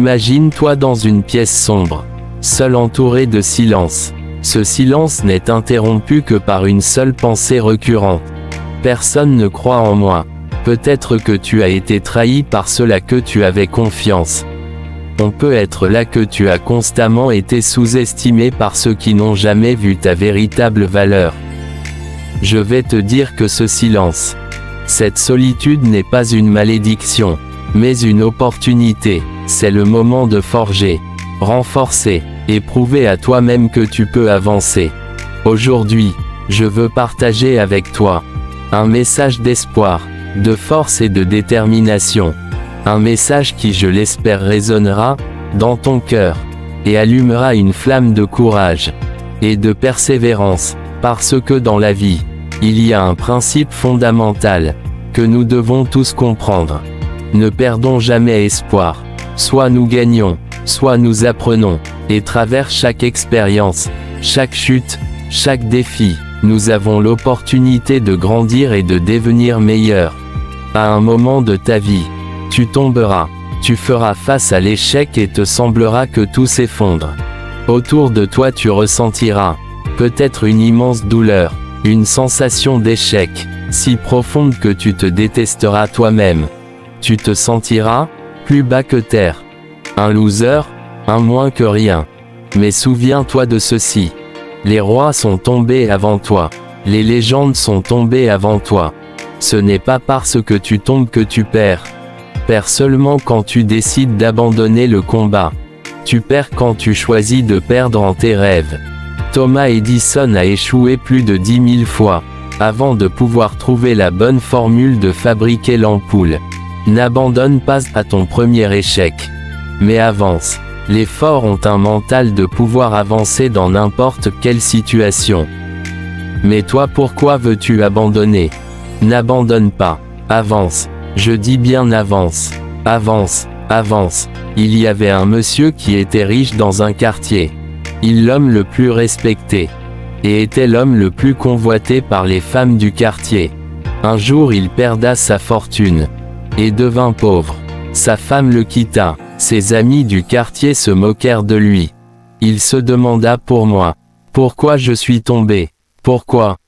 Imagine-toi dans une pièce sombre, seul entouré de silence. Ce silence n'est interrompu que par une seule pensée récurrente. Personne ne croit en moi. Peut-être que tu as été trahi par ceux-là que tu avais confiance. On peut être là que tu as constamment été sous-estimé par ceux qui n'ont jamais vu ta véritable valeur. Je vais te dire que ce silence, cette solitude n'est pas une malédiction, mais une opportunité. C'est le moment de forger, renforcer, et prouver à toi-même que tu peux avancer. Aujourd'hui, je veux partager avec toi un message d'espoir, de force et de détermination. Un message qui, je l'espère, résonnera dans ton cœur et allumera une flamme de courage et de persévérance, parce que dans la vie, il y a un principe fondamental que nous devons tous comprendre. Ne perdons jamais espoir. Soit nous gagnons, soit nous apprenons, et travers chaque expérience, chaque chute, chaque défi, nous avons l'opportunité de grandir et de devenir meilleurs. À un moment de ta vie, tu tomberas, tu feras face à l'échec et te semblera que tout s'effondre. Autour de toi tu ressentiras, peut-être une immense douleur, une sensation d'échec, si profonde que tu te détesteras toi-même. Tu te sentiras plus bas que terre. Un loser, un moins que rien. Mais souviens-toi de ceci. Les rois sont tombés avant toi. Les légendes sont tombées avant toi. Ce n'est pas parce que tu tombes que tu perds. Perds seulement quand tu décides d'abandonner le combat. Tu perds quand tu choisis de perdre en tes rêves. Thomas Edison a échoué plus de 10 000 fois, avant de pouvoir trouver la bonne formule de fabriquer l'ampoule. N'abandonne pas à ton premier échec, mais avance. Les forts ont un mental de pouvoir avancer dans n'importe quelle situation. Mais toi, pourquoi veux-tu abandonner? N'abandonne pas. Avance. Je dis bien avance. Avance, avance. Il y avait un monsieur qui était riche dans un quartier. Il l'homme le plus respecté. Et était l'homme le plus convoité par les femmes du quartier. Un jour il perda sa fortune. Et devint pauvre. Sa femme le quitta. Ses amis du quartier se moquèrent de lui. Il se demanda pourquoi je suis tombé? Pourquoi?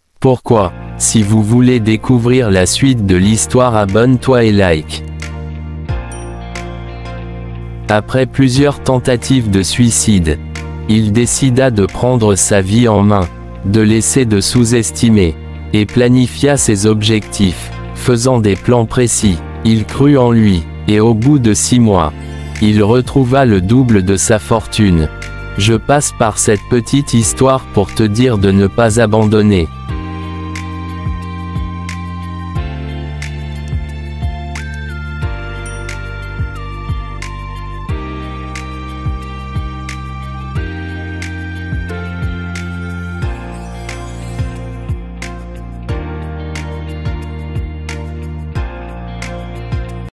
Si vous voulez découvrir la suite de l'histoire, abonne-toi et like. Après plusieurs tentatives de suicide, il décida de prendre sa vie en main, de laisser de sous-estimer, et planifia ses objectifs, faisant des plans précis. Il crut en lui, et au bout de 6 mois, il retrouva le double de sa fortune. Je passe par cette petite histoire pour te dire de ne pas abandonner.